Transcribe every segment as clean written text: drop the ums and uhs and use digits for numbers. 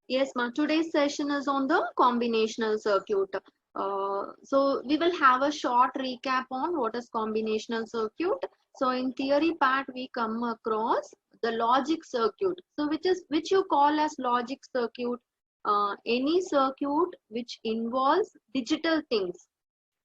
Yes, ma. Today's session is on the combinational circuit. So we will have a short recap on what is combinational circuit. So in theory part, we come across the logic circuit. So which you call as logic circuit. Any circuit which involves digital things.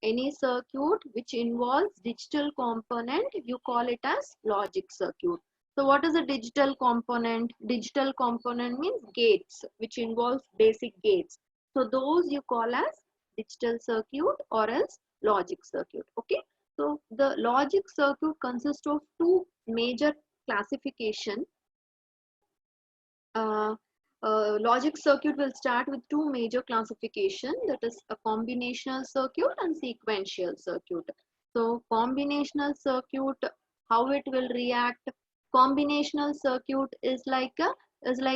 Any circuit which involves digital component, you call it as logic circuit. So what is a digital component? Digital component means gates, which involves basic gates. So those you call as digital circuit or else logic circuit. Okay. So the logic circuit consists of two major classification. uh, Logic circuit will start with two major classification, that is a combinational circuit and sequential circuit. So combinational circuit, how it will react? Combinational circuit is like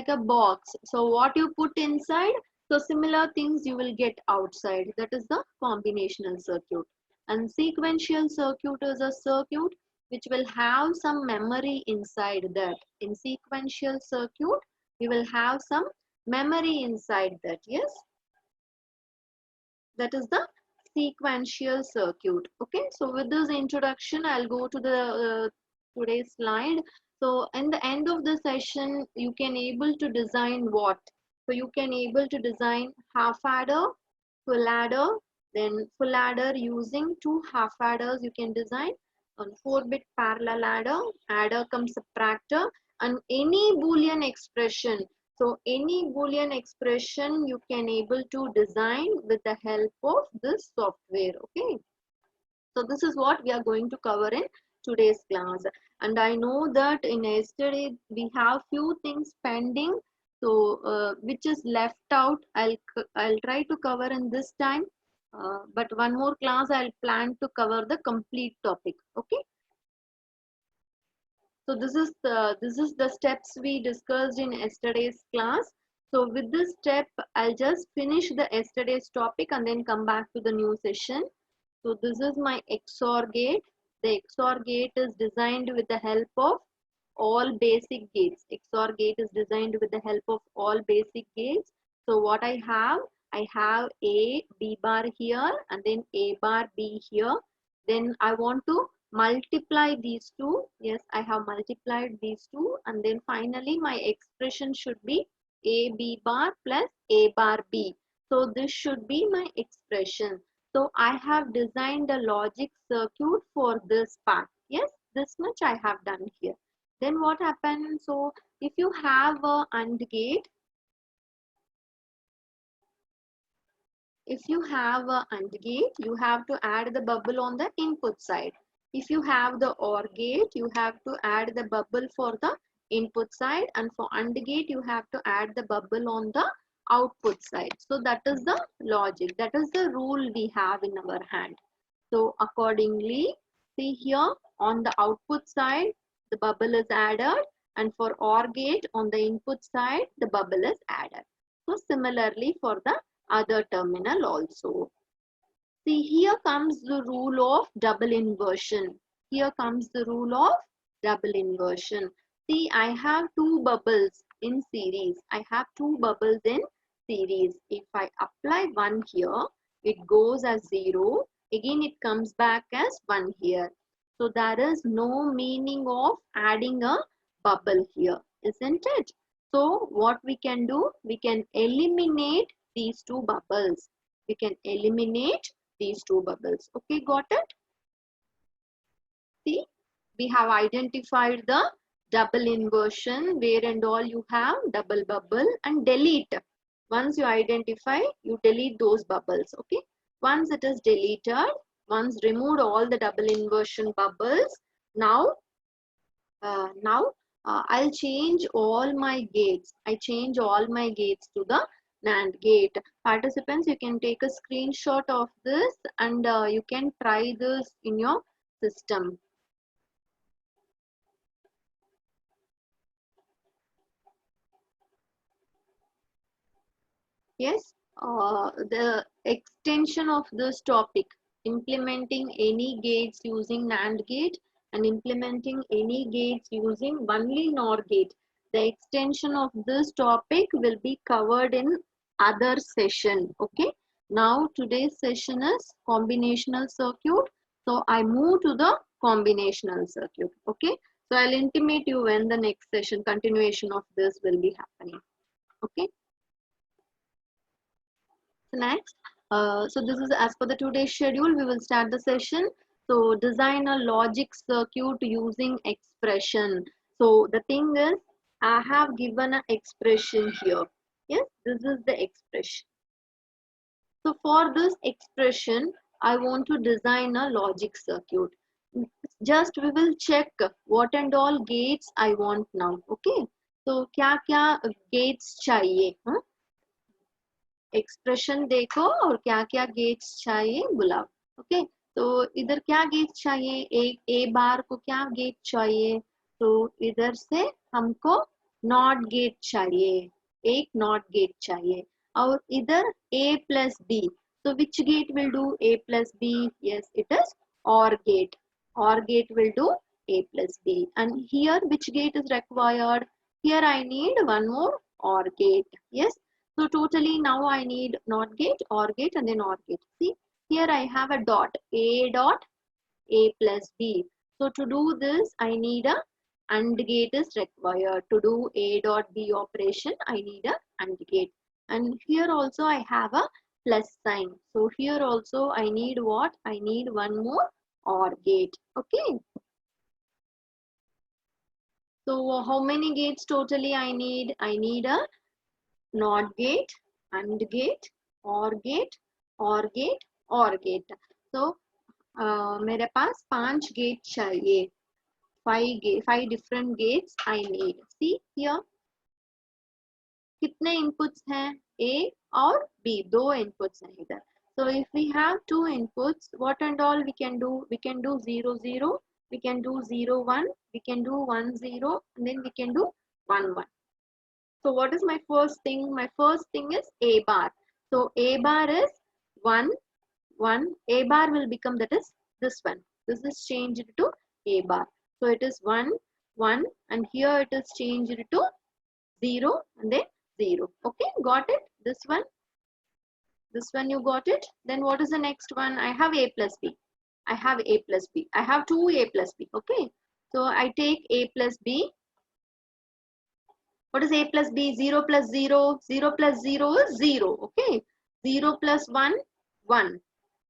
a box. So what you put inside, so similar things you will get outside. That is the combinational circuit. And sequential circuit is a circuit which will have some memory inside that. In sequential circuit, you will have some memory inside that. Yes, that is the sequential circuit. Okay, so with this introduction, I'll go to the today's slide. So in the end of the session, you can able to design what? So you can able to design half adder, full adder, then full adder using two half adders you can design on 4-bit parallel adder comes subtractor, and any boolean expression. So any boolean expression you can able to design with the help of this software. Okay. So this is what we are going to cover in today's class. And I know that in yesterday we have few things pending. So which is left out, I'll try to cover in this time. But one more class I'll plan to cover the complete topic. Okay. So this is the steps we discussed in yesterday's class. So with this step, I'll just finish the yesterday's topic and then come back to the new session. So this is my XOR gate. The XOR gate is designed with the help of all basic gates. XOR gate is designed with the help of all basic gates. So what I have A, B bar here and then A bar B here. Then I want to multiply these two. Yes, I have multiplied these two, and then finally my expression should be A B bar plus A bar B. So this should be my expression. So I have designed a logic circuit for this part. Yes, this much I have done here. Then what happens? So if you have a AND gate, if you have a AND gate, you have to add the bubble on the input side. If you have the OR gate, you have to add the bubble for the input side, and for AND gate, you have to add the bubble on the output side. So that is the logic. That is the rule we have in our hand. So accordingly, see here on the output side, the bubble is added, and for OR gate on the input side, the bubble is added. So similarly for the other terminal also. See, here comes the rule of double inversion. Here comes the rule of double inversion. See, I have two bubbles in series. I have two bubbles in series. If I apply one here, it goes as 0. Again, it comes back as 1 here. So there is no meaning of adding a bubble here, isn't it? So what we can do? We can eliminate these two bubbles. We can eliminate these two bubbles. Okay, got it? See, we have identified the double inversion where and all you have double bubble, and delete. Once you identify, you delete those bubbles. Okay. Once it is deleted, once removed all the double inversion bubbles, now I'll change all my gates. I change all my gates to the NAND gate. Participants, you can take a screenshot of this and you can try this in your system. Yes, the extension of this topic, implementing any gates using NAND gate and implementing any gates using only NOR gate. The extension of this topic will be covered in other session. Okay. Now today's session is combinational circuit. So I move to the combinational circuit. Okay. So I'll intimate you when the next session continuation of this will be happening. Okay. So next, so this is as per the today's schedule. We will start the session. So design a logic circuit using expression. So the thing is, I have given an expression here. Yes, this is the expression. So for this expression, I want to design a logic circuit. Just we will check what and all gates I want now. Okay. So क्या क्या gates चाहिए? हाँ? Expression देखो और क्या क्या gets चाहिए बुलाओ. ओके. तो इधर क्या गेट चाहिए? एक ए बार को क्या गेट चाहिए? तो इधर से हमको नॉट गेट चाहिए. एक नॉट गेट चाहिए. और इधर ए प्लस बी. तो which gate will do A plus B? Yes, it is or gate. Or gate will do a plus b. And here which gate is required? Here I need one more or gate. Yes. So totally now I need NOT gate, OR gate and then OR gate. See, here I have a dot, A dot A plus B. So to do this, I need a AND gate is required. To do A dot B operation, I need a AND gate. And here also I have a plus sign. So here also I need what? I need one more OR gate. Okay. So how many gates totally I need? I need a NOT gate, AND gate, OR gate, OR gate, OR gate. So मेरे पास 5 gate चाहिए. 5 different gates I need. See here. कितने inputs हैं? A और B. 2 inputs हैं इधर. So if we have 2 inputs, what and all we can do? We can do 0 0. We can do 0 1. We can do 1 0. And then we can do 1 1. So what is my first thing? My first thing is A bar. So A bar is 1 1. A bar will become, that is this one. This is changed to A bar. So it is 1 1 and here it is changed to 0 and then 0. Okay, got it? This one you got it. Then what is the next one? I have A plus B. I have A plus B. I have 2 A plus B. Okay. So I take A plus B. What is A plus B? 0 plus 0. 0 plus 0 is 0. Okay. 0 plus 1, 1.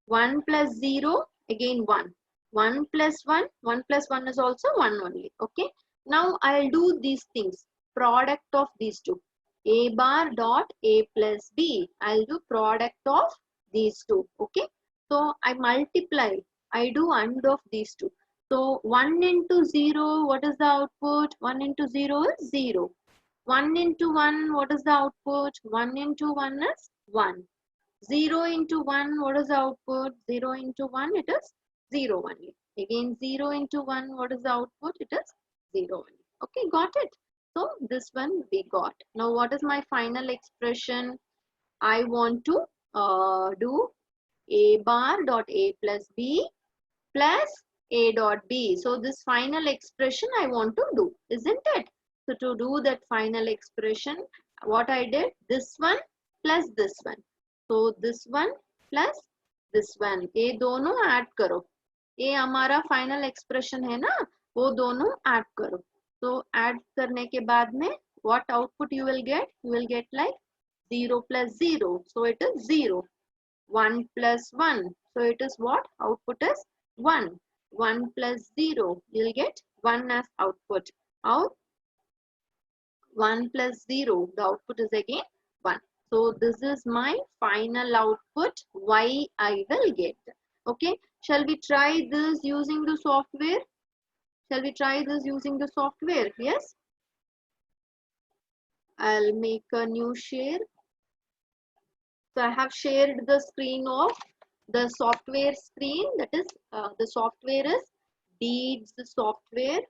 1 plus 0, again 1. 1 plus 1, 1 plus 1 is also 1 only. Okay. Now I'll do these things. Product of these two. A bar dot A plus B. I'll do product of these two. Okay. So I multiply. I do AND of these two. So 1 into 0, what is the output? 1 into 0 is 0. 1 into 1, what is the output? 1 into 1 is 1. 0 into 1, what is the output? 0 into 1, it is 0 only. Again 0 into 1, what is the output? It is 0 only. Okay, got it? So this one we got. Now what is my final expression? I want to do A bar dot A plus B plus A dot B. So this final expression I want to do, isn't it? So to do that final expression, what I did, this one plus this one. So this one plus this one. ये दोनों add करो. ये हमारा final expression है ना, वो दोनों add करो. So add करने के बाद में what output you will get? You will get like 0 plus 0. So it is 0. 1 plus 1. So it is what? Output is 1. 1 plus 0. You will get 1 as output. Or 1 plus 0. The output is again 1. So this is my final output. Y I will get. Okay. Shall we try this using the software? Shall we try this using the software? Yes. I'll make a new share. So I have shared the screen of the software screen. That is the software is Deeds software.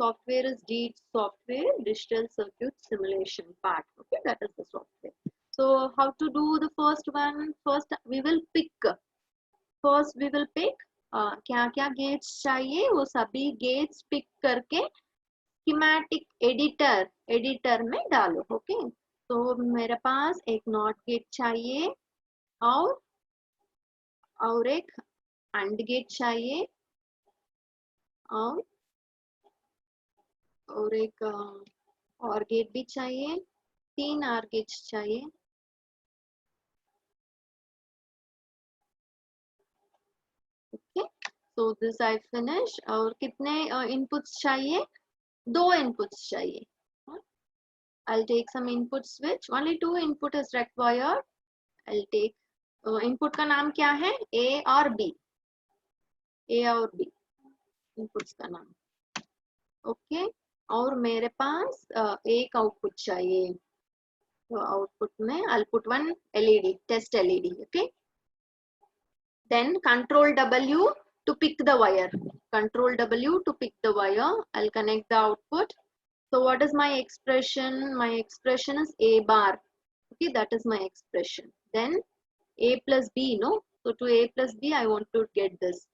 Software is Deeds software, digital circuit simulation part. Okay, that is the software. So how to do the first one? First we will pick. First we will pick क्या क्या gates चाहिए वो सभी gates pick करके schematic editor में डालो। Okay, तो मेरे पास एक नॉट गेट चाहिए और एक AND गेट चाहिए और एक OR गेट भी चाहिए, 3 OR गेट्स चाहिए। Okay, so this I finish. और कितने इनपुट्स चाहिए? 2 इनपुट्स चाहिए। I'll take some input switch. Only 2 input is required. I'll take input का नाम क्या है? A और B. A और B inputs का नाम। ओके, और मेरे पास एक आउटपुट चाहिए। तो आउटपुट में I'll put one LED, test LED. Okay. Then Control W to pick the wire. Control W to pick the wire. I'll connect the output. So what is my expression? My expression is A bar. Okay, that is my expression. Then A plus B, no? So to A plus B, I want to get this.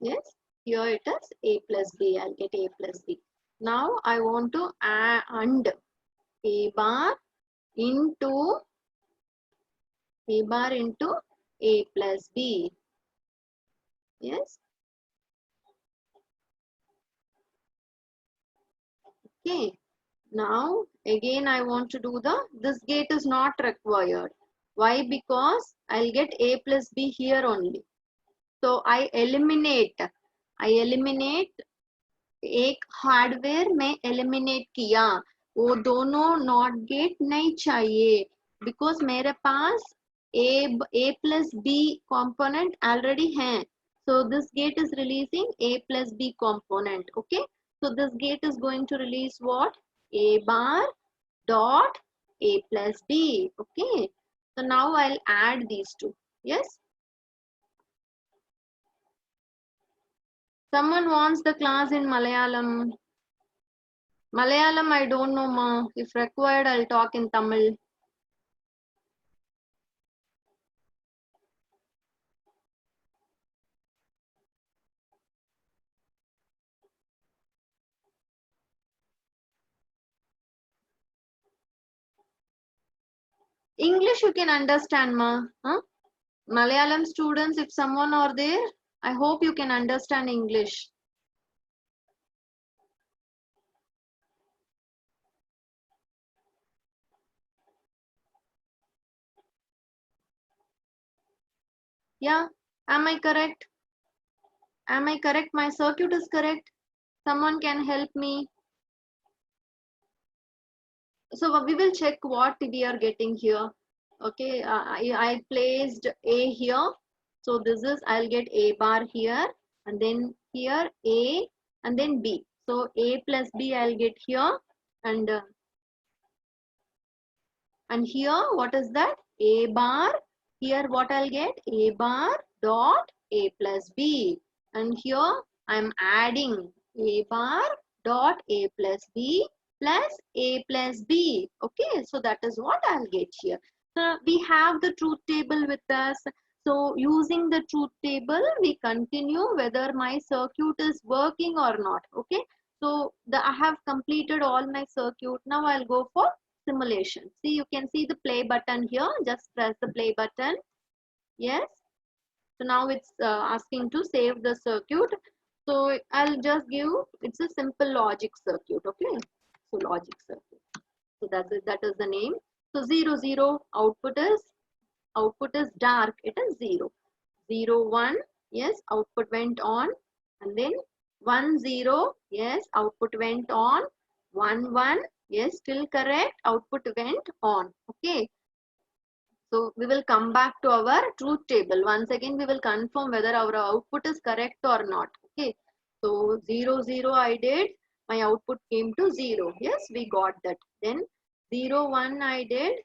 Yes, here it is A plus B. I'll get A plus B. Now I want to AND A bar into A plus B. Yes. Okay. Now again I want to do this gate is not required. Why? Because I'll get A plus B here only. So I eliminate एक hardware में eliminate किया, वो दोनों not gate नहीं चाहिए, because मेरे पास A plus B component already है. So this gate is releasing A plus B component. Okay, so this gate is going to release what? A bar dot A plus B. Okay, so now I'll add these two. Yes. Someone wants the class in Malayalam. Malayalam, I don't know, ma. If required, I'll talk in Tamil. English you can understand, ma. Huh? Malayalam students, if someone are there, I hope you can understand English. Yeah, am I correct? Am I correct? My circuit is correct. Someone can help me. So we will check what we are getting here. Okay, I placed A here. So this is, I'll get A bar here, and then here A, and then B. So A plus B I'll get here, and here what is that? A bar. Here what I'll get? A bar dot A plus B. And here I'm adding A bar dot A plus B plus A plus B. Okay, so that is what I'll get here. So we have the truth table with us. So using the truth table, we continue whether my circuit is working or not. Okay, so I have completed all my circuit. Now I'll go for simulation. See, you can see the play button here. Just press the play button. Yes. So now it's asking to save the circuit. So I'll just give, it's a simple logic circuit. Okay. So logic circuit. So that is the name. So 0 0 output is dark. It is 0. 0 1. Yes. Output went on. And then 1 0. Yes. Output went on. 1 1. Yes, still correct. Output went on. Okay. So we will come back to our truth table. Once again, we will confirm whether our output is correct or not. Okay. So 0 0 I did. My output came to 0. Yes, we got that. Then 0 1 I did.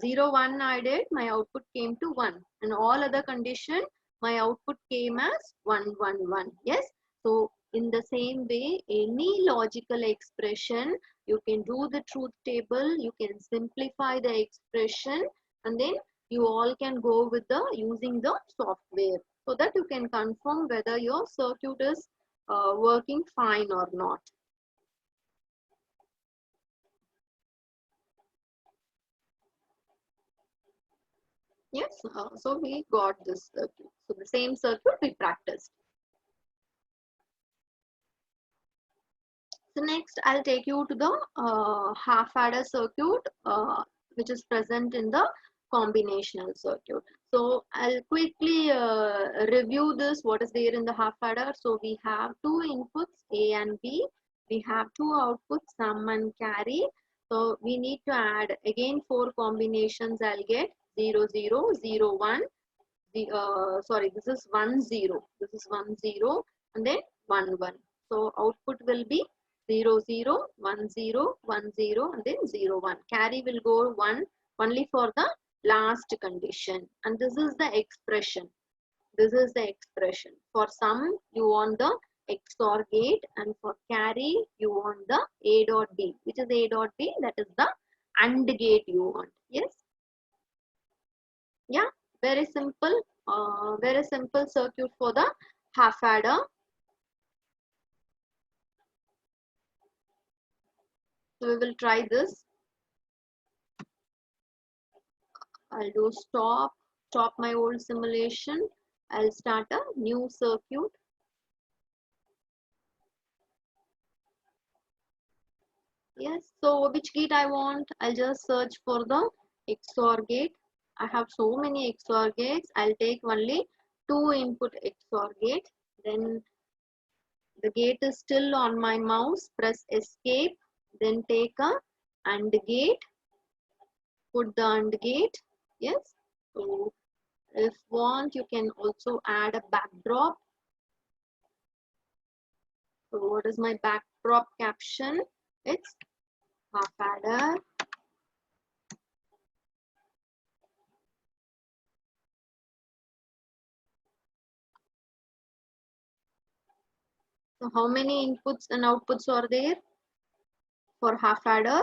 0 1 I did. My output came to 1. And all other condition, my output came as 1 1 1. Yes. So In the same way, any logical expression, you can do the truth table, you can simplify the expression, and then you all can go with the using the software so that you can confirm whether your circuit is working fine or not. Yes, so we got this circuit. So the same circuit we practiced. So next I'll take you to the half adder circuit which is present in the combinational circuit. So I'll quickly review this what is there in the half adder. So we have two inputs A and B. We have two outputs sum and carry. So we need to add again four combinations. I'll get 0 0 0 1. Sorry, this is 1 0. This is 1 0 and then 1 1. So output will be 0 0 1 0 1 0 and then 0 1. Carry will go 1 only for the last condition, and this is the expression. This is the expression. For sum you want the XOR gate, and for carry you want the A dot B. Which is A dot B? That is the AND gate you want. Yes. Yeah. Very simple. Very simple circuit for the half adder. So we will try this. I'll do stop my old simulation. I'll start a new circuit. Yes, so which gate I want? I'll just search for the XOR gate. I have so many XOR gates. I'll take only two input XOR gate. Then the gate is still on my mouse. Press escape. Then take a AND gate. Put the AND gate. Yes. So if want, you can also add a backdrop. So what is my backdrop caption? It's half adder. So how many inputs and outputs are there? For half adder,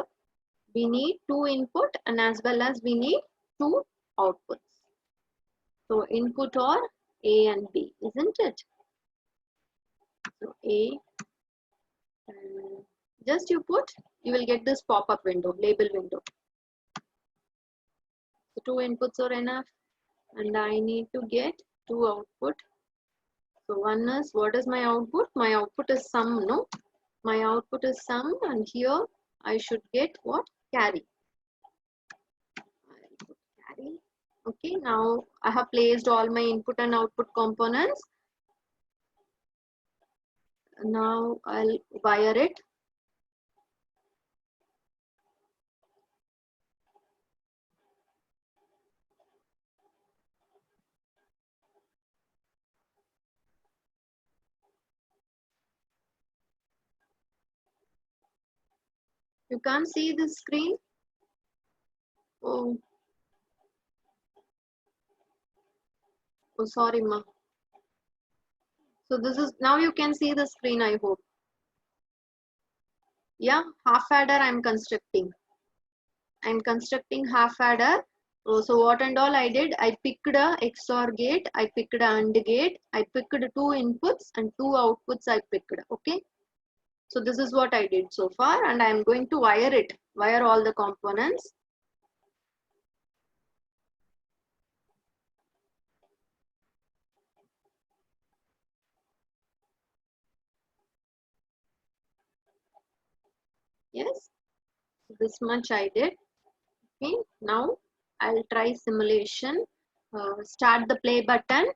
we need two input and as well as we need two outputs. So input are A and B, isn't it? So A, and just you put, you will get this pop-up window, label window. So two inputs are enough, and I need to get two output. So one is, what is my output? My output is sum, no? My output is sum, and here I should get what? Carry. I'll put carry. Okay, now I have placed all my input and output components. Now I'll wire it. You can't see the screen. Oh, oh, sorry, ma. So this is, now you can see the screen, I hope. Yeah, half adder I'm constructing. I'm constructing half adder. Oh, so what and all I did, I picked a XOR gate, I picked a AND gate, I picked two inputs and two outputs I picked. Okay. So this is what I did so far, and I'm going to wire it, wire all the components. Yes, so this much I did. Okay, now I'll try simulation. Start the play button.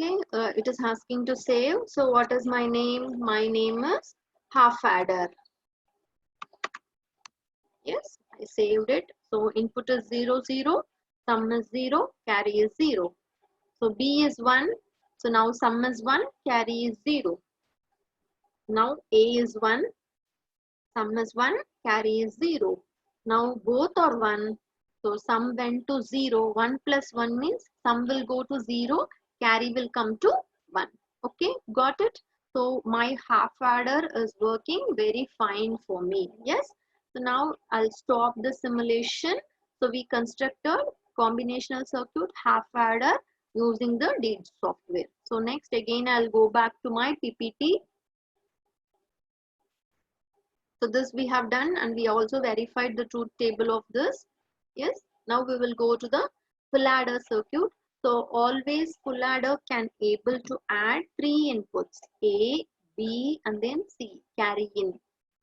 Okay, it is asking to save. So what is my name? My name is half adder. Yes, I saved it. So input is 0 0, sum is 0, carry is 0. So B is 1. So now sum is 1, carry is 0. Now A is 1, sum is 1, carry is 0. Now both are 1. So sum went to 0. 1 plus 1 means sum will go to 0, carry will come to 1. Okay, got it? So my half adder is working very fine for me. Yes. So now I'll stop the simulation. So we constructed combinational circuit half adder using the DEED software. So next again I'll go back to my PPT. So this we have done, and we also verified the truth table of this. Yes. Now we will go to the full adder circuit. So always full adder can able to add 3 inputs A, B and then C carry in.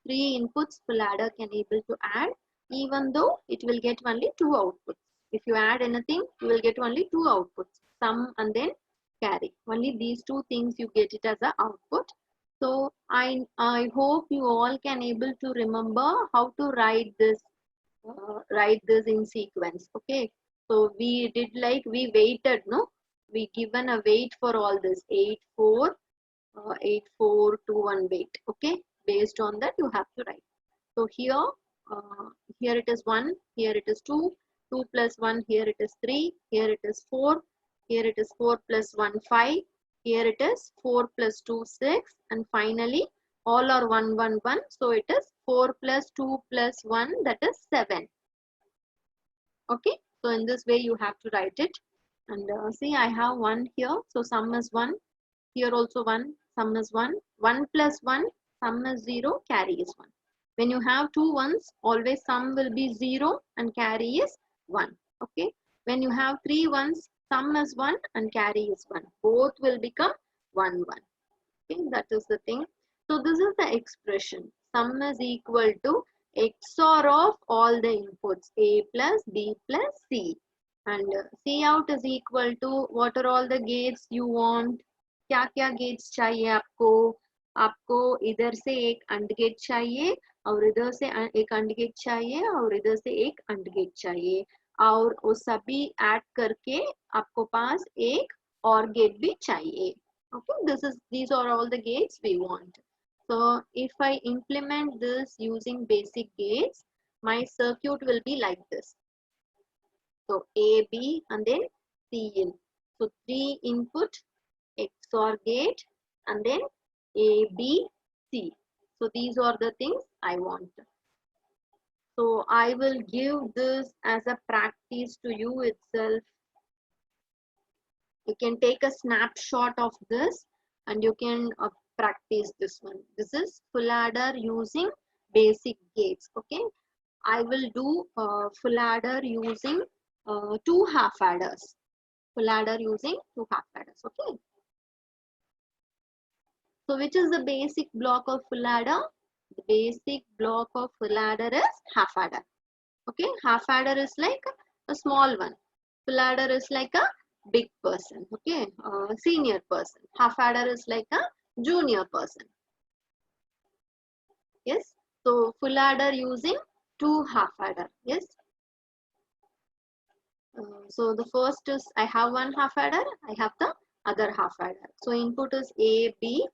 3 inputs full adder can able to add, even though it will get only 2 outputs. If you add anything, you will get only 2 outputs, sum and then carry. Only these 2 things you get it as an output. So I hope you all can able to remember how to write this in sequence. Okay, so we did like we waited, no, we given a wait for all this 8 4 8 4 2 1 wait. Okay, based on that you have to write. So here it is 1, here it is 2, 2 plus 1, here it is 3, here it is 4, here it is 4 plus 1 5, here it is 4 plus 2 6, and finally all are 1 1 1. So it is 4 plus 2 plus 1, that is 7. Okay, so in this way you have to write it. And see, I have 1 here, so sum is 1, here also 1, sum is 1, 1 plus 1, sum is 0, carry is 1. When you have two ones, always sum will be 0 and carry is 1. Okay, when you have 3 ones, sum is 1 and carry is 1. Both will become 1 1. Okay, that is the thing. So this is the expression. Sum is equal to XOR of all the inputs A plus B plus C. And C out is equal to what are all the gates you want. क्या क्या gets चाहिए आपको. आपको इधर से एक अंड gate चाहिए और इधर से एक अंड गेट चाहिए और इधर से एक अंड गेट चाहिए और वो सभी ऐड करके आपको पास एक और गेट भी चाहिए. Okay, these are all the gates we want. So if I implement this using basic gates, my circuit will be like this. So A, B and then C in. So 3 input XOR gate and then A, B, C. So these are the things I want. So I will give this as a practice to you itself. You can take a snapshot of this and you can practice this one. This is full adder using basic gates. Okay, I will do full adder using 2 half adders. Full adder using 2 half adders. Okay. So which is the basic block of full adder? The basic block of full adder is half adder. Okay, half adder is like a small one. Full adder is like a big person. Okay, senior person. Half adder is like a junior person. Yes, so full adder using 2 half adder. Yes. So the first is I have 1 half adder, I have the other half adder. So input is A, B,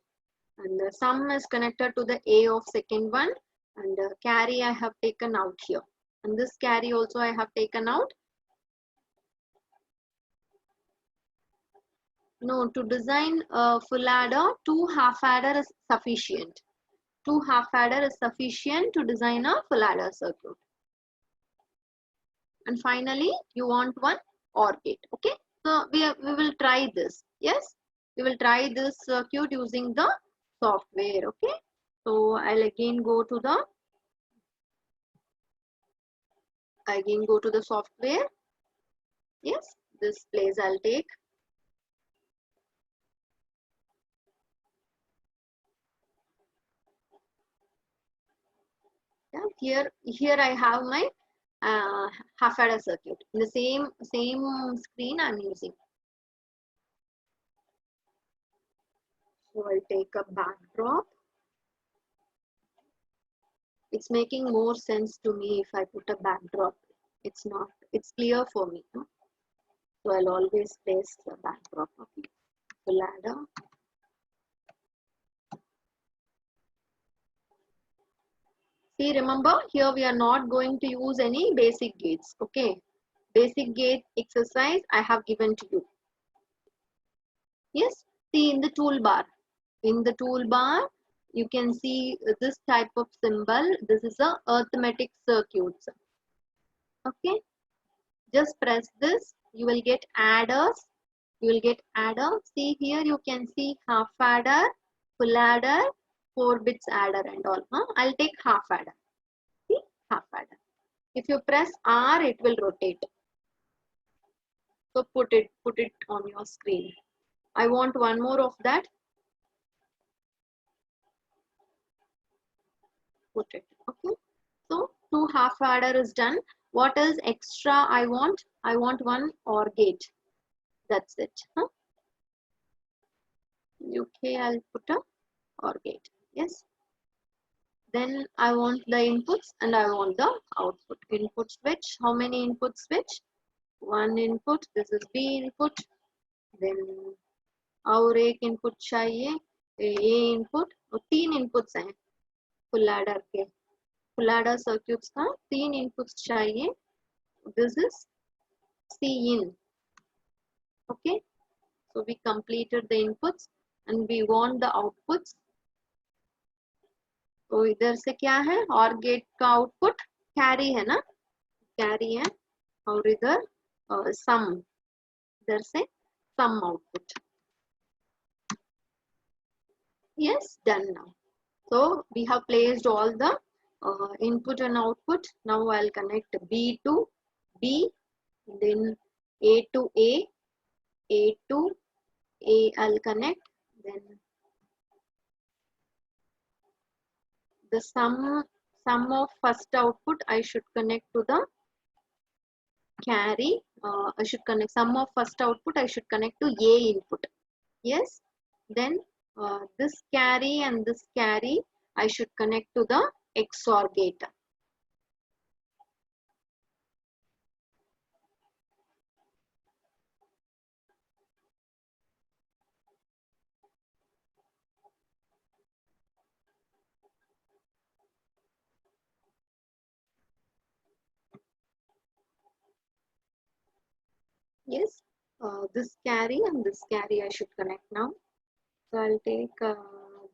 and the sum is connected to the A of second one, and carry I have taken out here, and this carry also I have taken out. No, to design a full adder, 2 half adder is sufficient. 2 half adder is sufficient to design a full adder circuit. And finally, you want one OR gate. Okay, so we will try this. Yes, we will try this circuit using the software. Okay, so I'll again go to the software. Yes, this place I'll take. Yeah, here I have my half adder circuit. In the same screen I'm using. So I'll take a backdrop. It's making more sense to me if I put a backdrop. It's not. It's clear for me. No? So I'll always place the backdrop. Okay. The ladder. See, remember here we are not going to use any basic gates. Okay. Basic gate exercise I have given to you. Yes. See in the toolbar. In the toolbar, you can see this type of symbol. This is a arithmetic circuits. Okay, just press this. You will get adders. You will get adder. See here, you can see half adder, full adder, 4 bits adder and all. I'll take half adder. See, half adder. If you press R, it will rotate. So put it on your screen. I want one more of that. Put it. Okay. So 2 half adder is done. What is extra I want? I want one OR gate. That's it. Okay, I'll put a OR gate. Yes. Then I want the inputs and I want the output. Input switch. How many input switch? One input. This is B input. Then और एक input चाहिए. A input. और 3 inputs हैं. Full adder के. Full adder circuits का 3 inputs चाहिए. This is C in. Okay. So we completed the inputs and we want the outputs. तो इधर से क्या है? OR गेट का आउटपुट कैरी है ना? कैरी है. और इधर सम. इधर से सम output. Yes, done now. So we have placed all the input and output. Now I'll connect B to B, then A to A, A to A I'll connect, then the sum of first output I should connect to the carry. I should connect sum of first output I should connect to A input. Yes, then this carry and this carry I should connect to the XOR gate. Yes, this carry and this carry I should connect now. So I'll take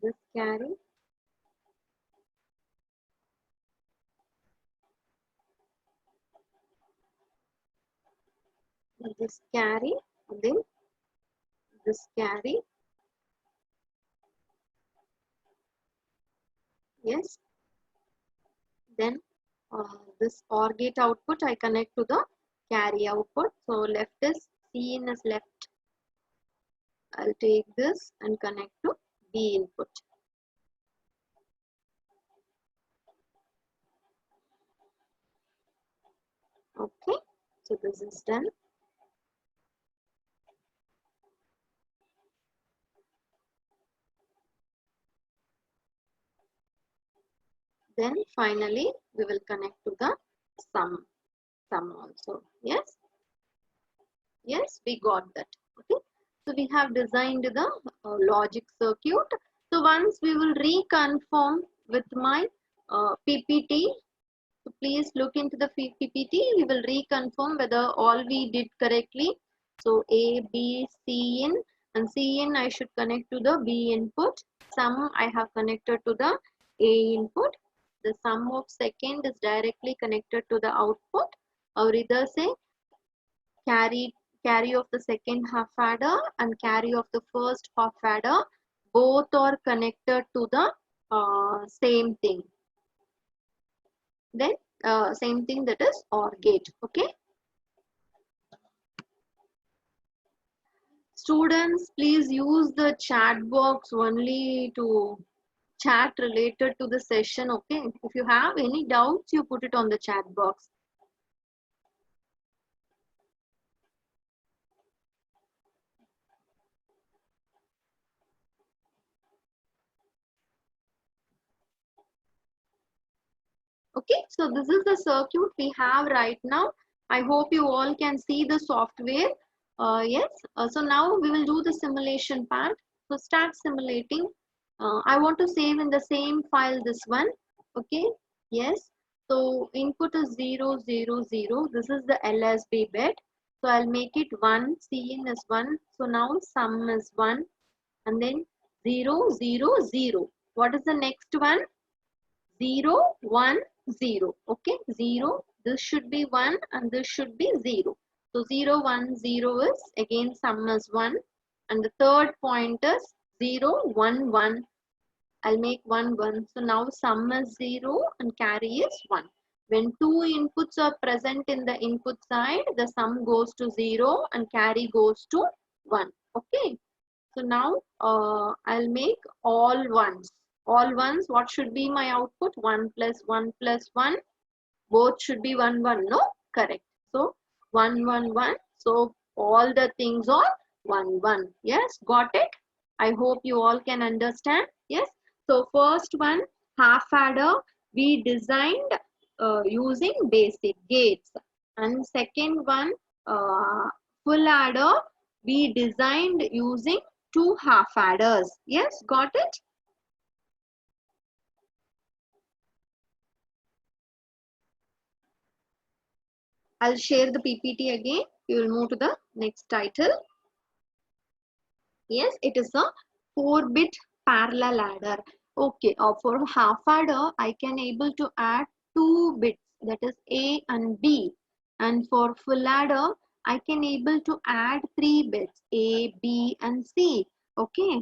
this carry. This carry, and then this carry. Yes. Then this OR gate output I connect to the carry output. So left is C in is left. I'll take this and connect to B input. Okay, so this is done. Then finally we will connect to the sum also. Yes, yes, we got that. Okay, so we have designed the logic circuit. So once we will reconfirm with my PPT. So please look into the PPT. We will reconfirm whether all we did correctly. So A, B, C in, and C in I should connect to the B input. Sum I have connected to the A input. The sum of second is directly connected to the output. और इधर से carry of the second half adder and carry of the first half adder, both are connected to the same thing. Then same thing, that is OR gate. Okay, students, please use the chat box only to chat related to the session. Okay, if you have any doubts, you put it on the chat box. Okay, so this is the circuit we have right now. I hope you all can see the software. Yes, so now we will do the simulation part. So start simulating. I want to save in the same file this one. Okay, yes. So input is 0, 0, 0. This is the LSB bit. So I'll make it 1. Cin is 1. So now sum is 1. and then 0, 0, 0. What is the next one? 0, 1, 0. Okay, 0. This should be 1 and this should be 0. So 0, 1, 0 is again sum is 1. And the third point is 0, 1, 1. I'll make 1, 1. So now sum is 0 and carry is 1. When two inputs are present in the input side, the sum goes to 0 and carry goes to 1. Okay. So now I'll make all ones. All ones, what should be my output? 1 plus 1 plus 1. Both should be 1, 1. No? Correct. So 1, 1, 1. So all the things are 1, 1. Yes, got it? I hope you all can understand. Yes. So first one, half adder, we designed using basic gates. And second one, full adder, we designed using two half adders. Yes, got it? I'll share the PPT again. We will move to the next title. Yes, it is a 4-bit parallel adder. Okay, for half adder, I can able to add 2 bits, that is A and B. And for full adder, I can able to add 3 bits, A, B and C. Okay.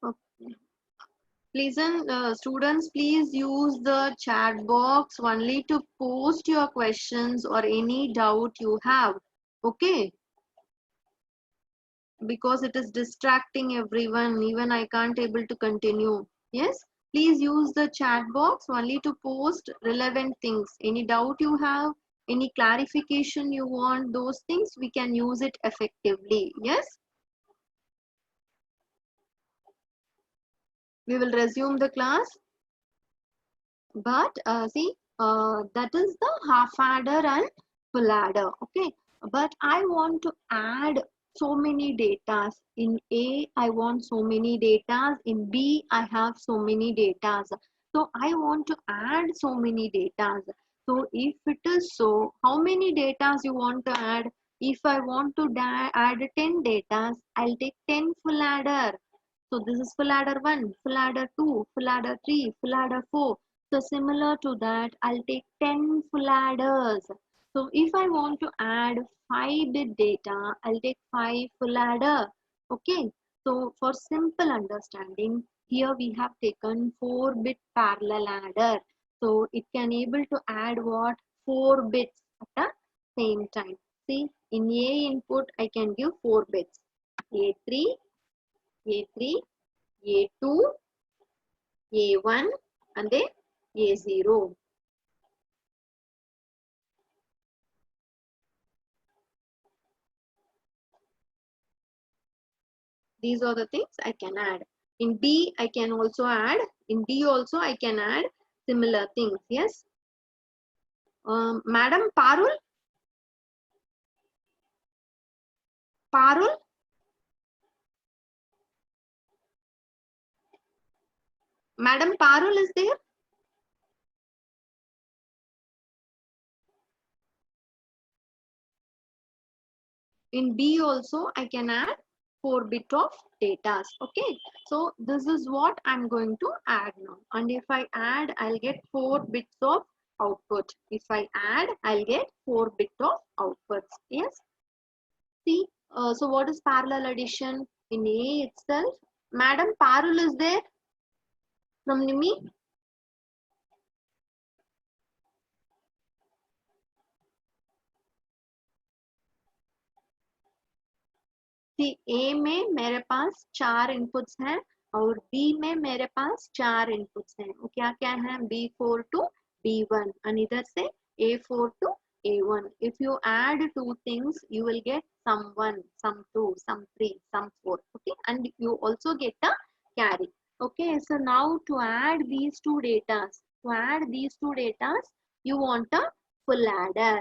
Okay. Listen, students, please use the chat box only to post your questions or any doubt you have. Okay. Because it is distracting everyone, even I can't able to continue. Yes, please use the chat box only to post relevant things. Any doubt you have, any clarification you want, those things we can use it effectively. Yes, we will resume the class. But see, that is the half adder and full adder. Okay, but I want to add so many datas. In A, I want so many datas. In B, I have so many datas. So I want to add so many datas. So if it is so, how many datas you want to add? If I want to add 10 datas, I'll take 10 full adder. So this is full adder 1, full adder 2, full adder 3, full adder 4. So similar to that, I'll take 10 full adders. So if I want to add 5-bit data, I'll take 5 full adder. Okay. So for simple understanding, here we have taken 4-bit parallel adder. So it can able to add what? 4 bits at the same time. See, in A input, I can give 4 bits. A3, A3, A2, A1 and then A0. These are the things I can add. In B, I can also add. In D also, I can add similar things. Yes. Madam Parul? Parul? Madam Parul is there? In B also, I can add 4 bit of data. Okay. So this is what I'm going to add now. And if I add, I'll get 4 bits of output. If I add, I'll get 4 bit of outputs. Yes. See, so what is parallel addition? In A itself, Madam Parul is there from Nimi? सी ए में मेरे पास 4 inputs हैं और B में मेरे पास 4 inputs हैं. वो क्या क्या है? B4 to B1 and इधर से A4 to A1. If you add two things, you will get sum 1, sum 2, sum 3, sum 4. Okay, and you also get a carry. Okay, so now to add these two datas, you want a full adder.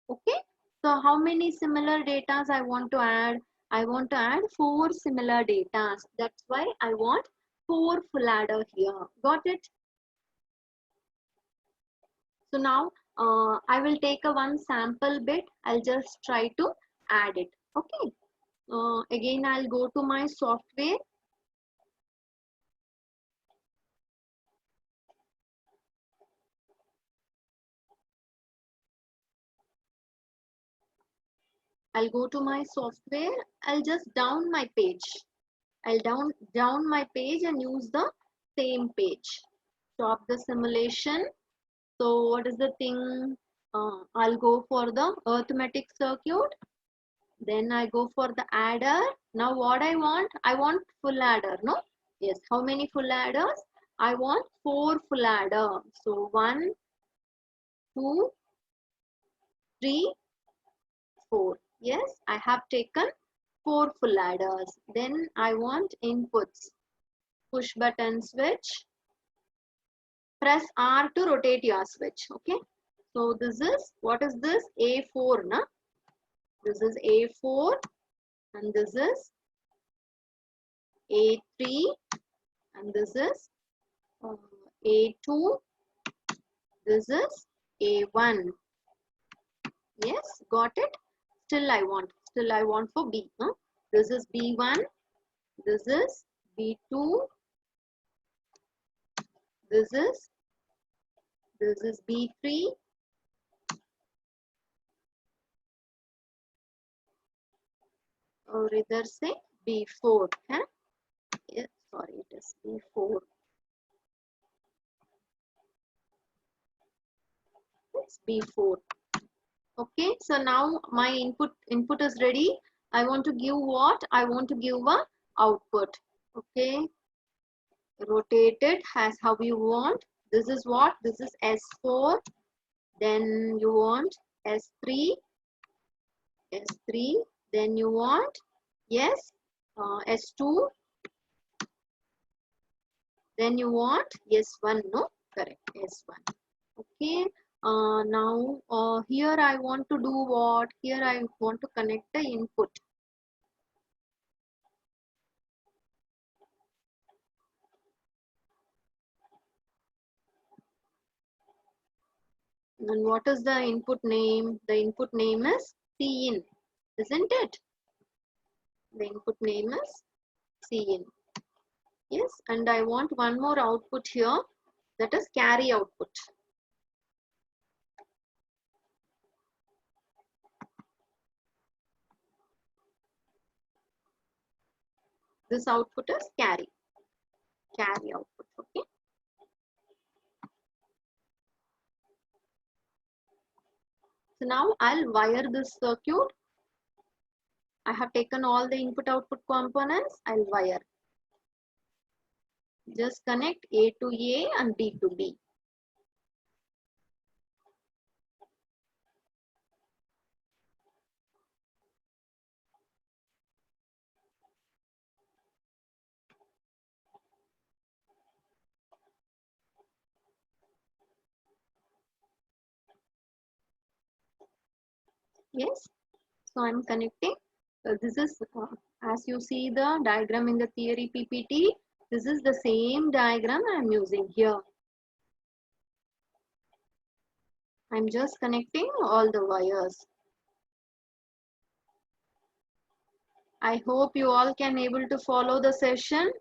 Okay, so how many similar datas I want to add? I want to add 4 similar datas. That's why I want 4 full adder here. Got it? So now I will take a one sample bit. I'll just try to add it. Okay. Again, I'll go to my software. I'll go to my software. I'll just down my page. I'll down my page and use the same page. Stop the simulation. So what is the thing? I'll go for the arithmetic circuit. Then I go for the adder. Now what I want full adder, no? Yes. How many full adders? I want 4 full adder. So 1, 2, 3, 4. Yes, I have taken 4 full adders. Then I want inputs. Push button switch. Press R to rotate your switch. Okay. So this is, what is this? A4, na? This is A4 and this is A3 and this is A2. This is A1. Yes, got it? Still I want for B. Huh? This is B1. This is B2. This is B3. Or either say B4. Huh? Yes, sorry, it is B4. It's B4. Okay, so now my input is ready. I want to give what? I want to give a output. Okay, rotate it as how you want. This is what? This is S4. Then you want S3, S3. Then you want, yes, S2. Then you want S1, no? Correct, S1. Okay. Now here I want to do what? Here I want to connect the input. And what is the input name? The input name is Cin, isn't it? The input name is Cin. Yes, and I want one more output here, that is carry output. This output is carry output. Okay. So now I'll wire this circuit. I have taken all the input output components. I'll wire. Just connect A to A and B to B. Yes, so I'm connecting. This is, as you see the diagram in the theory PPT, this is the same diagram I'm using here. I'm just connecting all the wires. I hope you all can able to follow the session,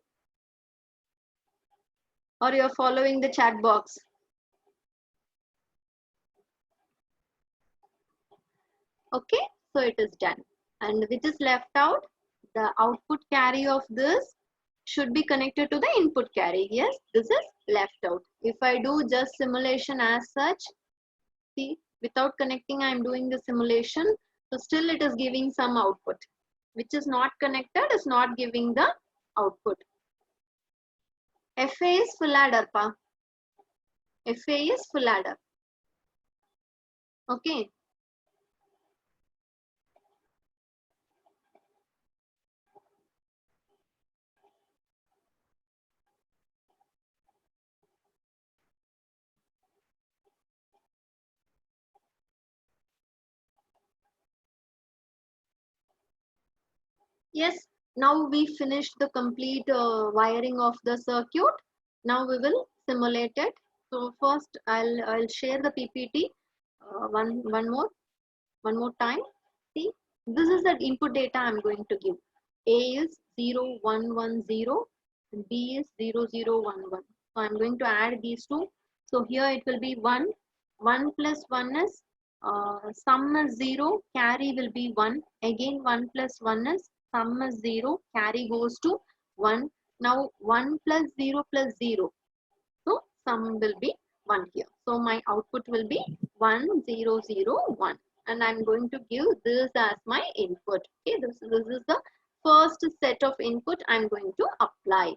or you're following the chat box. Okay, so it is done. And which is left out? The output carry of this should be connected to the input carry. Yes, this is left out. If I do just simulation as such, see, without connecting, I am doing the simulation. So still it is giving some output. Which is not connected is not giving the output. FA is full adder, pa. FA is full adder. Okay. Yes, now we finished the complete wiring of the circuit. Now we will simulate it. So first I'll share the PPT. one more time. See, this is the input data I'm going to give. A is 0, 1, 1, 0, and B is 0, 0, 1, 1. So I'm going to add these two. So here it will be 1. 1 plus 1 is sum is 0, carry will be 1. Again 1 plus 1 is sum is 0, carry goes to 1. Now 1 plus 0 plus 0. So sum will be 1 here. So my output will be 1, 0, 0, 1. And I'm going to give this as my input. Okay, this is the first set of input I'm going to apply.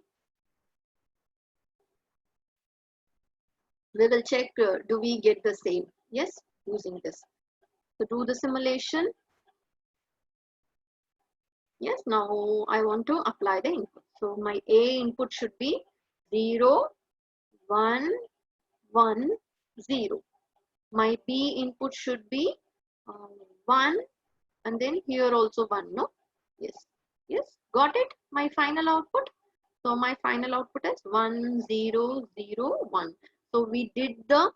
We will check, do we get the same? Yes, using this. So do the simulation. Yes, now I want to apply the input. So my A input should be 0, 1, 1, 0. My B input should be 1, and then here also 1, no? Yes, got it? My final output. So my final output is 1, 0, 0, 1. So we did the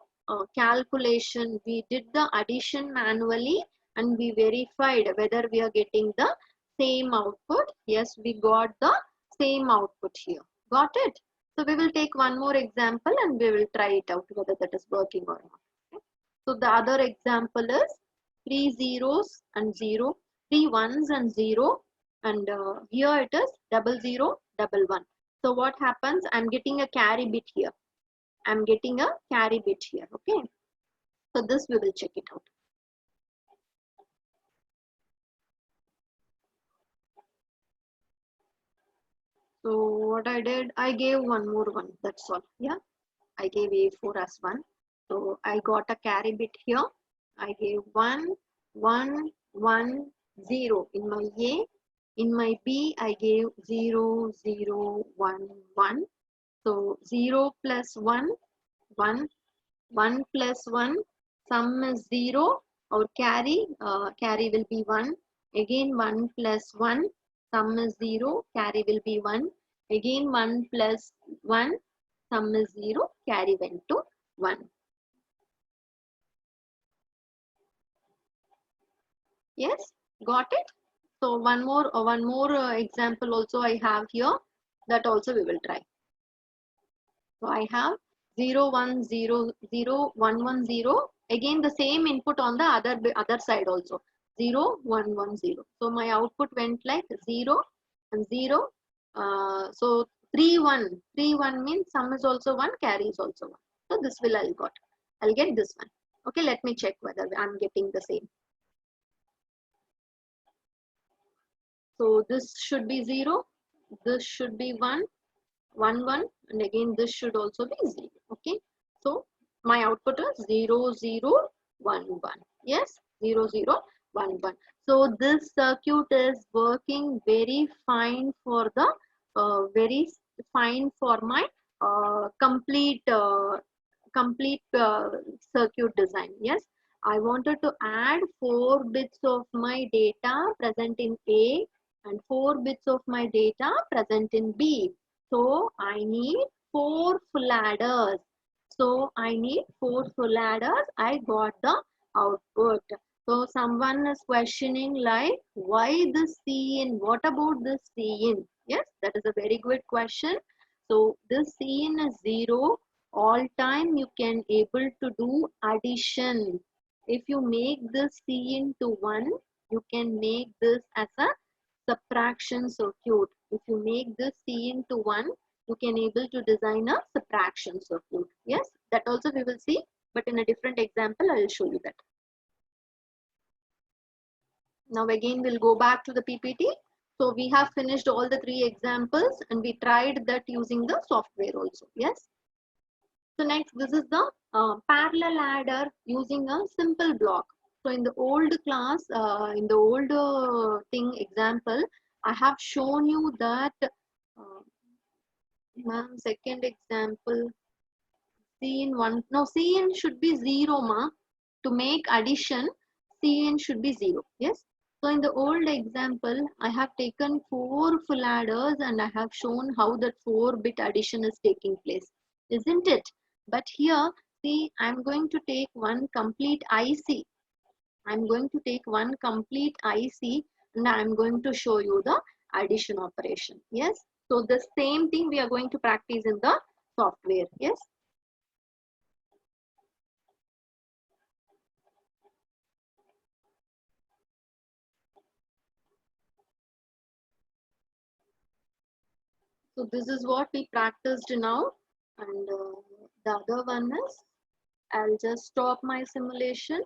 calculation, we did the addition manually, and we verified whether we are getting the same output. Yes, we got the same output here. Got it? So we will take one more example and we will try it out whether that is working or not. Okay. So the other example is 3 zeros and 0, 3 ones and 0, and here it is 00, 11. So what happens? I'm getting a carry bit here. I'm getting a carry bit here. Okay. So this we will check it out. So what I did, I gave one more one. That's all. Yeah. I gave A4 as 1. So I got a carry bit here. I gave 1, 1, 1, 0 in my A. In my B, I gave 0, 0, 1, 1. So 0 plus 1, 1, 1 plus 1, sum is 0, or carry will be 1. Again 1 plus 1, sum is 0, carry will be 1. Again 1 plus 1, sum is 0, carry went to 1. Yes, got it? So one more example also I have here, that also we will try. So I have 0, 1, 0, 0, 1, 1, 0. Again the same input on the other side also. 0, 1, 1, 0. So my output went like 0 and 0. So 3, 1. 3, 1 means sum is also 1, carry is also 1. So this will I'll get this one. Okay, let me check whether I'm getting the same. So this should be 0. This should be 1. 1, 1, and again this should also be 0. Okay, so my output is 0, 0, 1, 1. Yes, 0, 0, 1, 1. So this circuit is working very fine for the my complete circuit design. Yes, I wanted to add 4 bits of my data present in A and 4 bits of my data present in B. So I need 4 full adders. So I need 4 full adders. I got the output. So someone is questioning like, why this Cin? What about this Cin? Yes, that is a very good question. So this Cin is 0. All time you can able to do addition. If you make this Cin to 1, you can make this as a subtraction circuit. If you make this Cin to 1, you can able to design a subtraction circuit. Yes, that also we will see, but in a different example, I will show you that. Now again, we'll go back to the PPT. So we have finished all the 3 examples and we tried that using the software also. Yes. So next, this is the parallel adder using a simple block. So in the old class, in the old thing example, I have shown you that second example, Cin 1, no, Cin should be 0 ma. To make addition, Cin should be 0. Yes. So in the old example, I have taken 4 full adders and I have shown how that 4-bit addition is taking place. Isn't it? But here, See, I'm going to take one complete IC. I'm going to take one complete IC and I'm going to show you the addition operation. Yes. So the same thing we are going to practice in the software. Yes. So this is what we practiced now. And the other one is, I'll just stop my simulation.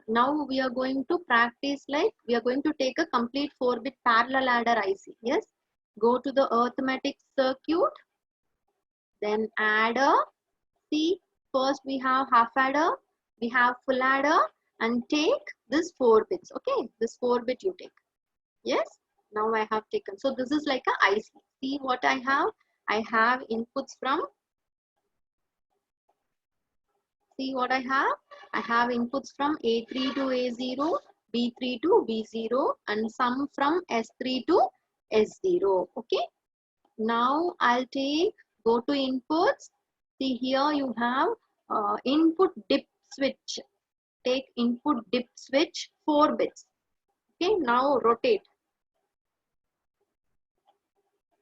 Now we are going to practice, like we are going to take a complete 4-bit parallel adder IC. Yes. Go to the arithmetic circuit, then adder. See, first we have half adder, we have full adder, and take this 4 bits. Okay, this 4-bit you take. Yes, now I have taken. So this is like a IC. See what I have? I have inputs from, see what I have? I have inputs from A3 to A0, B3 to B0, and some from S3 to S0. Okay, now I'll take, go to inputs. See here you have input dip switch. Take input dip switch 4 bits. Okay, now rotate.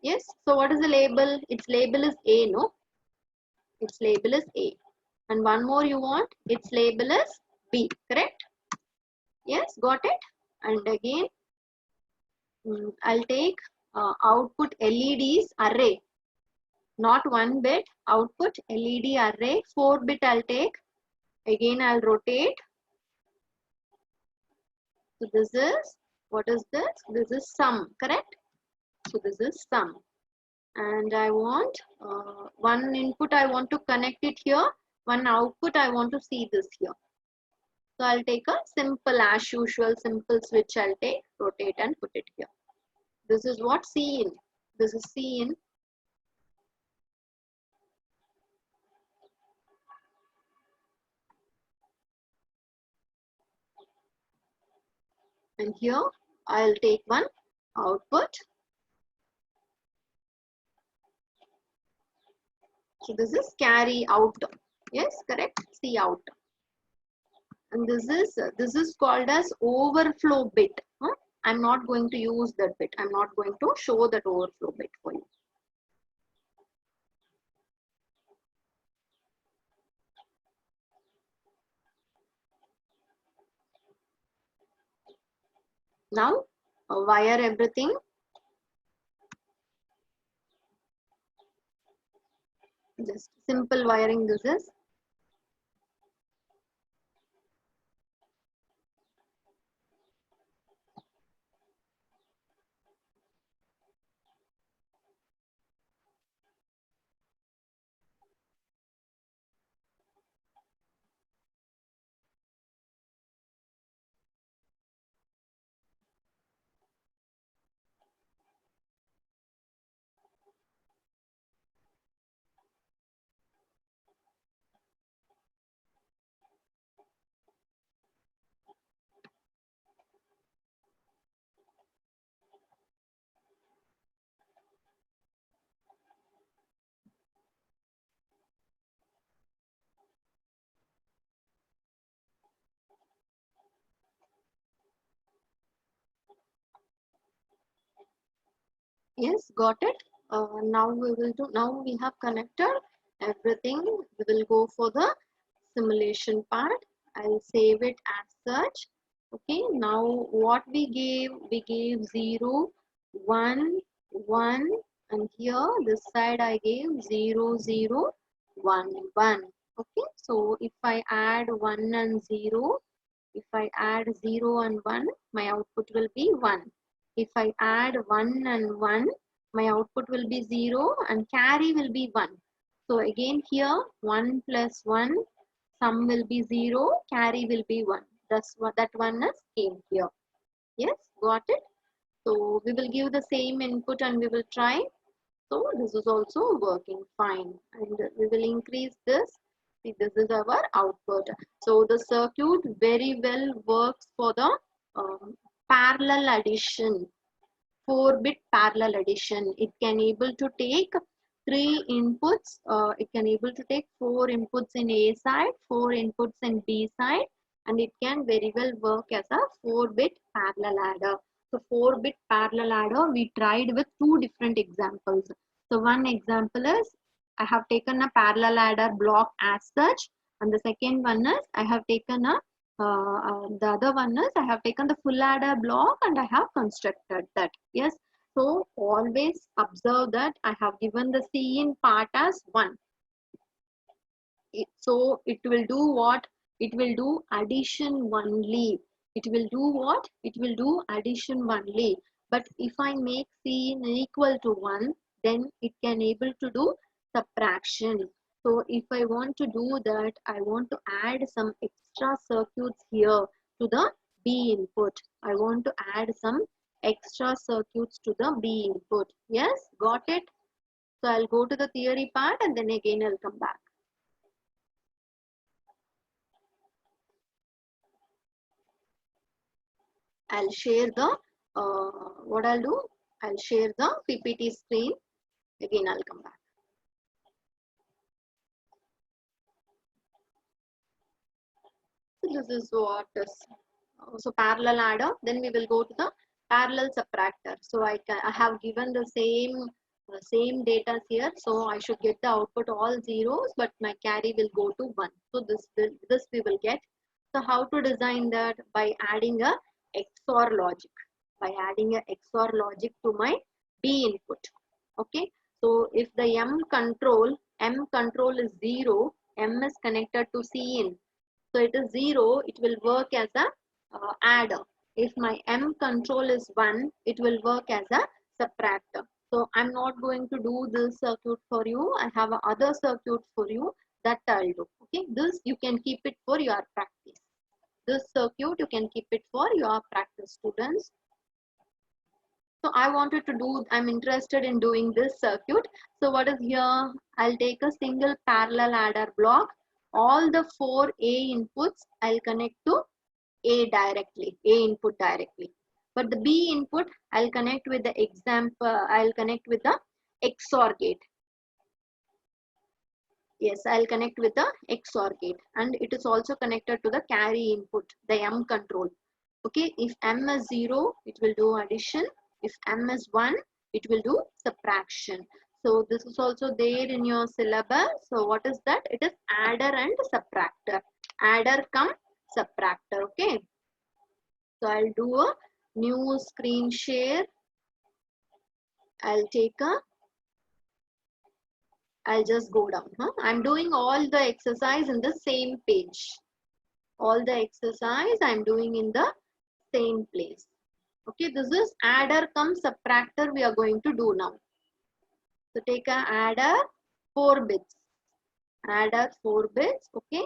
Yes, so what is the label? Its label is A, no? Its label is A. And one more you want, its label is B, correct? Yes, got it? And again, I'll take output LEDs array, not 1 bit, output LED array, 4 bit I'll take. Again, I'll rotate. So this is, what is this? This is sum, correct? So this is sum. And I want one input, I want to connect it here. One output, I want to see this here. So I'll take a simple, as usual, simple switch. I'll take, rotate and put it here. This is what C in. This is C in. And here I'll take one output. So this is carry out. Yes, correct. C out. And this is called as overflow bit. I'm not going to use that bit. I'm not going to show that overflow bit for you. Now wire everything. Just simple wiring this is. Yes, got it. Now we will do. Now we have connected everything. We will go for the simulation part. I'll save it as such. Okay. Now what we gave 0, 1, 1, and here this side I gave 0, 0, 1, 1. Okay. So if I add 1 and 0, if I add 0 and 1, my output will be 1. If I add 1 and 1, my output will be 0 and carry will be 1. So again here 1 plus 1, sum will be 0, carry will be 1. That's what that one is came here. Yes, got it? So we will give the same input and we will try. So this is also working fine. And we will increase this. See, this is our output. So the circuit very well works for the parallel addition. 4-bit parallel addition. It can able to take 3 inputs, it can able to take 4 inputs in A side, 4 inputs in B side, and it can very well work as a 4-bit parallel adder. So 4-bit parallel adder, we tried with 2 different examples. So one example is, I have taken a parallel adder block as such, and the second one is, I have taken a the other one is, I have taken the full adder block and I have constructed that. Yes. So always observe that I have given the C in part as 1. So it will do what? It will do addition only. It will do what? It will do addition only. But if I make C in equal to 1, then it can able to do subtraction. So if I want to do that, I want to add some extra circuits here to the B input. I want to add some extra circuits to the B input. Yes, got it? So I'll go to the theory part and then again I'll come back. I'll share the, what I'll do, I'll share the PPT screen. Again, I'll come back. So this is what is, so parallel adder. Then we will go to the parallel subtractor. So I have given the same data here. So I should get the output all zeros, but my carry will go to 1. So this we will get. So how to design that? By adding a XOR logic. By adding a XOR logic to my B input. Okay. So if the M control is 0, M is connected to C in. So it is 0, it will work as a adder. If my M control is 1, it will work as a subtractor. So I'm not going to do this circuit for you. I have other circuit for you that I'll do. Okay, this you can keep it for your practice. This circuit you can keep it for your practice, students. So I wanted to do, I'm interested in doing this circuit. So what is here? I'll take a single parallel adder block. All the 4 A inputs I'll connect to A directly, A input directly. But the B input I'll connect with the I'll connect with the XOR gate. Yes, I'll connect with the XOR gate, and it is also connected to the carry input, the M control. Okay, if M is 0, it will do addition. If M is 1, it will do subtraction. So this is also there in your syllabus. So what is that? It is adder and subtractor. Adder come subtractor. Okay. So I'll do a new screen share. I'll just go down. I'm doing all the exercise in the same page. All the exercise I'm doing in the same place. Okay, this is adder come subtractor we are going to do now. So take a adder 4 bits. Adder 4 bits. Okay.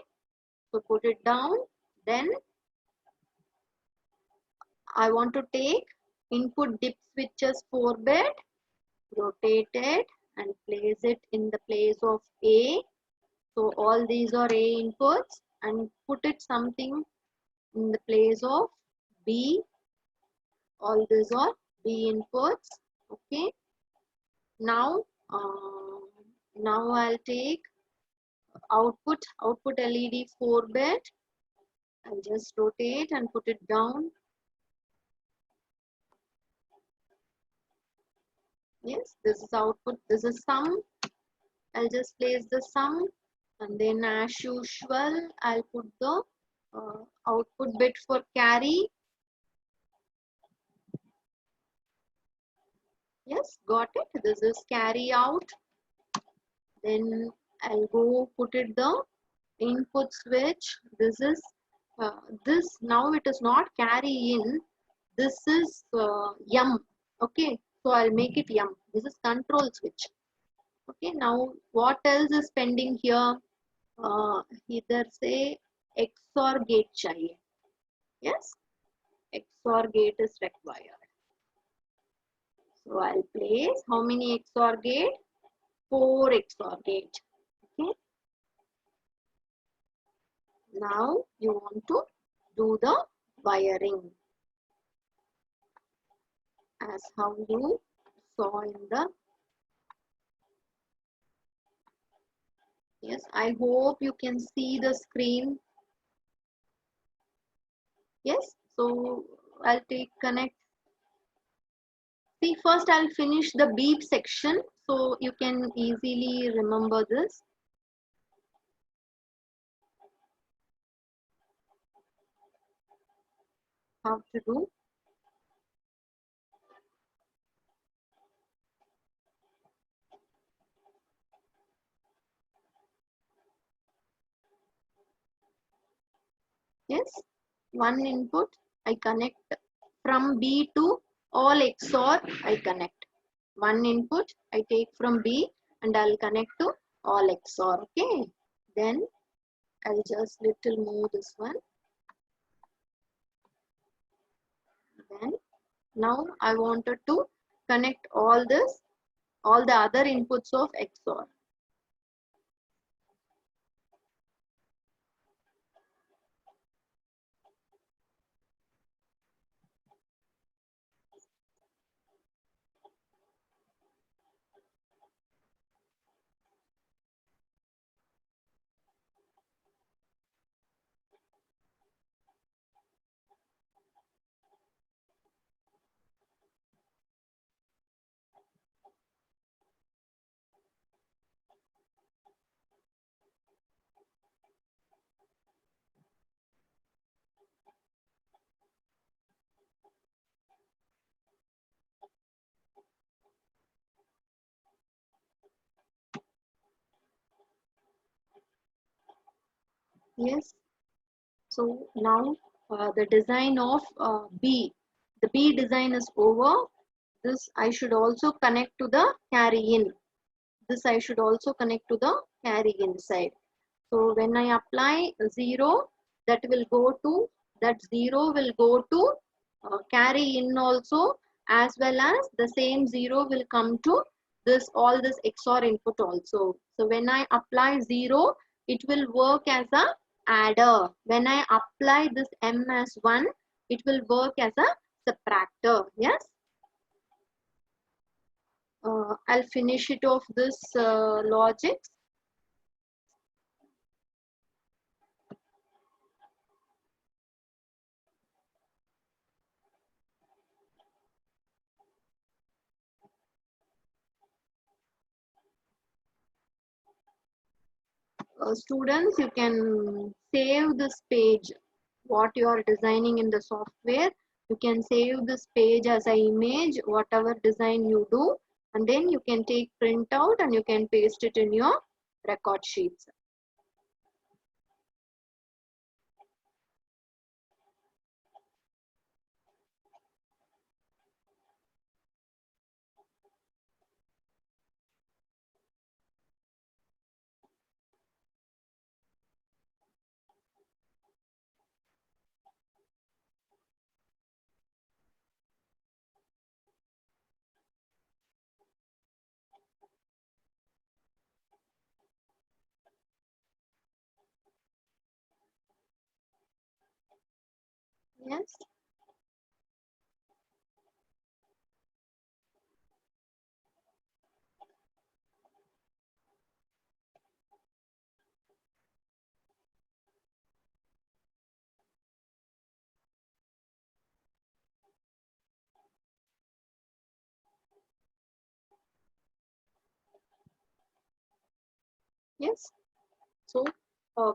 So put it down. Then I want to take input dip switches 4 bit. Rotate it and place it in the place of A. So all these are A inputs, and put it something in the place of B. All these are B inputs. Okay. Now I'll take output LED 4 bit. I'll just rotate and put it down. Yes, this is output. This is sum. I'll just place the sum, and then as usual I'll put the output bit for carry. Yes, got it. This is carry out. Then I'll go put it the input switch. This is this now it is not carry in. This is M. Okay, so I'll make it M. This is control switch. Okay, now what else is pending here? Either say XOR gate chahiye. Yes, XOR gate is required. So I'll place how many XOR gate? 4 XOR gate. Okay. Now you want to do the wiring as how you saw in the Yes, I hope you can see the screen. Yes, so I'll take connect. See, first I'll finish the beep section so you can easily remember this. How to do. Yes, one input I connect from B to all XOR I connect. One input I take from B and I'll connect to all XOR. Okay. Then I'll just little move this one. Then now I wanted to connect all this, all the other inputs of XOR. Yes. So now the design of the B design is over. This I should also connect to the carry in. This I should also connect to the carry in side. So when I apply 0, that will go to, that 0 will go to carry in also, as well as the same 0 will come to this, all this XOR input also. So when I apply 0, it will work as a adder. When I apply this M as 1, it will work as a subtractor. Yes. I'll finish it off this logic. Students, you can save this page, what you are designing in the software. You can save this page as an image, whatever design you do, and then you can take print out and you can paste it in your record sheets. Yes, yes. So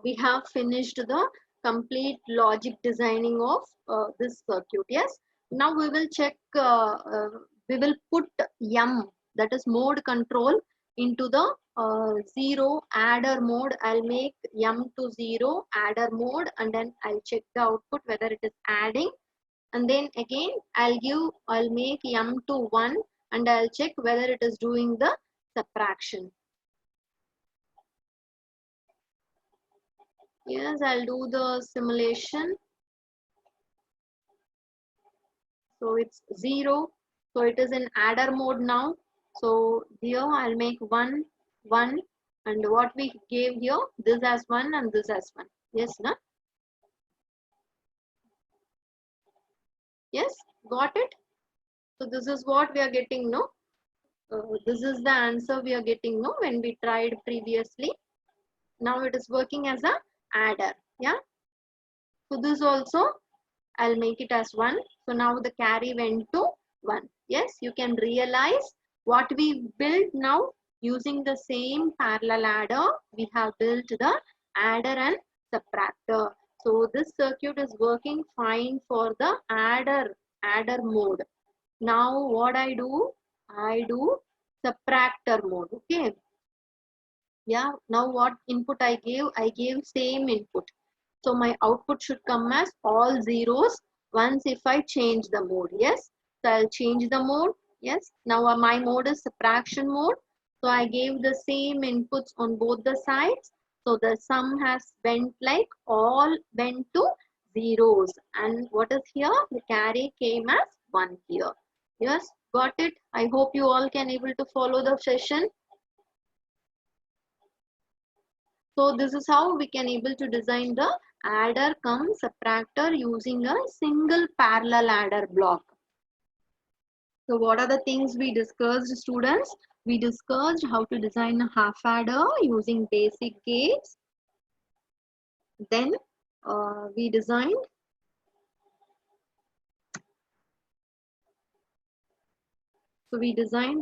we have finished the complete logic designing of this circuit. Yes. Now we will check, we will put M, that is mode control, into the 0 adder mode. I'll make M to 0 adder mode and then I'll check the output whether it is adding. And then again I'll make M to 1 and I'll check whether it is doing the subtraction. Yes, I'll do the simulation. So it's 0. So it is in adder mode now. So here I'll make 1, 1. And what we gave here, this as 1 and this as 1. Yes, na? Yes, got it? So this is what we are getting, no? This is the answer we are getting, no? When we tried previously. Now it is working as a adder. Yeah. So this also I'll make it as 1. So now the carry went to 1. Yes, you can realize what we built now using the same parallel adder. We have built the adder and subtractor. So this circuit is working fine for the adder mode. Now what I do subtractor mode. Okay. Yeah. Now what input I gave? I gave same input. So my output should come as all zeros once if I change the mode. Yes. So I'll change the mode. Yes. Now my mode is subtraction mode. So I gave the same inputs on both the sides. So the sum has went like all went to zeros. And what is here? The carry came as 1 here. Yes. Got it? I hope you all can able to follow the session. So this is how we can able to design the adder cum subtractor using a single parallel adder block. So what are the things we discussed, students? We discussed how to design a half adder using basic gates. Then we designed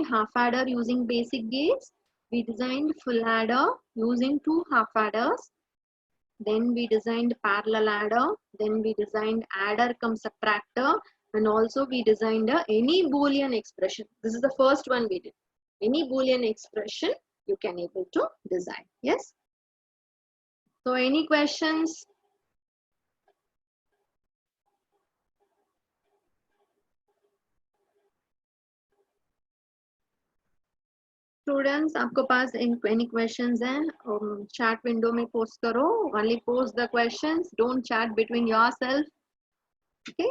half adder using basic gates. We designed full adder using 2 half adders. Then we designed parallel adder. Then we designed adder cum subtractor. And also we designed any Boolean expression. This is the first one we did. Any Boolean expression you can able to design. Yes. So any questions? Students, आपको पास any questions हैं? Chat window में post करो. Only post the questions. Don't chat between yourself. Okay.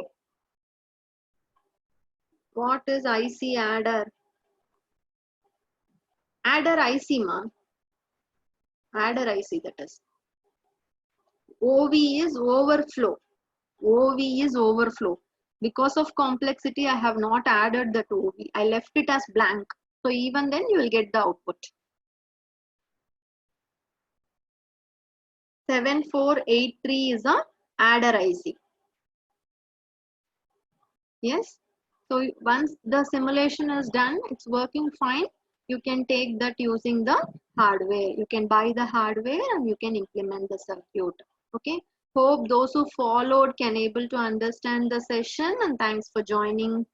What is IC adder? Adder IC ma. Adder IC that is. OV is overflow. OV is overflow. Because of complexity, I have not added that OV. I left it as blank. So even then you will get the output. 7483 is a adder IC. Yes. So once the simulation is done, it's working fine. You can take that using the hardware. You can buy the hardware and you can implement the circuit. Okay. Hope those who followed can able to understand the session, and thanks for joining.